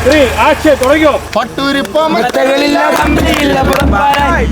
3 action തുടങ്ങിയോ പട്ടൂരിപ്പോമറ്റകളില്ല കമ്പനിയില്ല പുറപ്പാരായി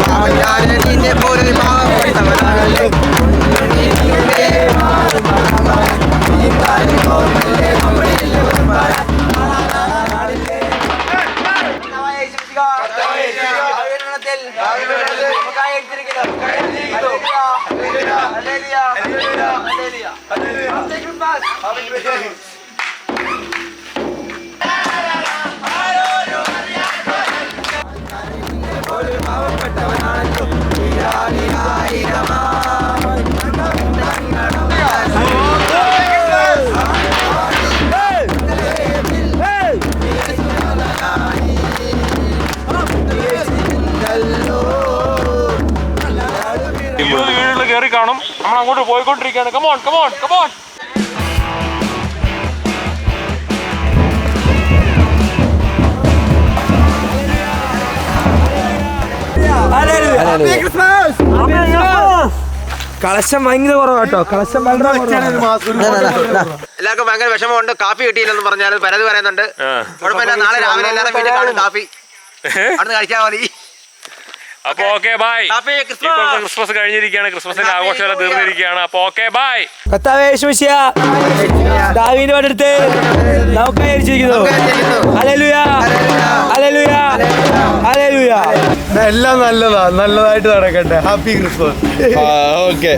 കയറി കാണും. നമ്മൾ അങ്ങോട്ട് പോയിക്കൊണ്ടിരിക്കുകയാണ്. Come on come on come on. കളക്ഷൻ ഭയങ്കര കുറവാട്ടോ. കളക്ഷൻ എല്ലാവർക്കും ഭയങ്കര വിഷമമുണ്ട്. കാപ്പി കിട്ടിയില്ലെന്ന് പറഞ്ഞാൽ പരാതി പറയുന്നുണ്ട്. കുഴപ്പമില്ല, നാളെ രാവിലെ എല്ലാവരും വീട്ടിൽ കാണും കാപ്പി. അവിടുന്ന് കഴിച്ചാൽ മതി. അപ്പൊ ഓക്കെ ബൈ. ക്രിസ്മസ് കഴിഞ്ഞിരിക്കുകയാണ്. ക്രിസ്മസിന്റെ ആഘോഷമെല്ലാം തീർന്നിരിക്കുകയാണ്. അപ്പൊ ഓക്കെ ബൈ. കർത്താവേ യേശുമിശിഹ ദാവീദിന്റെ അടുത്ത് നമുക്കായി അയച്ചിരിക്കുന്നു. Hallelujah hallelujah hallelujah. എല്ലാം നല്ലതായിട്ട് നടക്കട്ടെ. Happy Christmas. ഓക്കെ.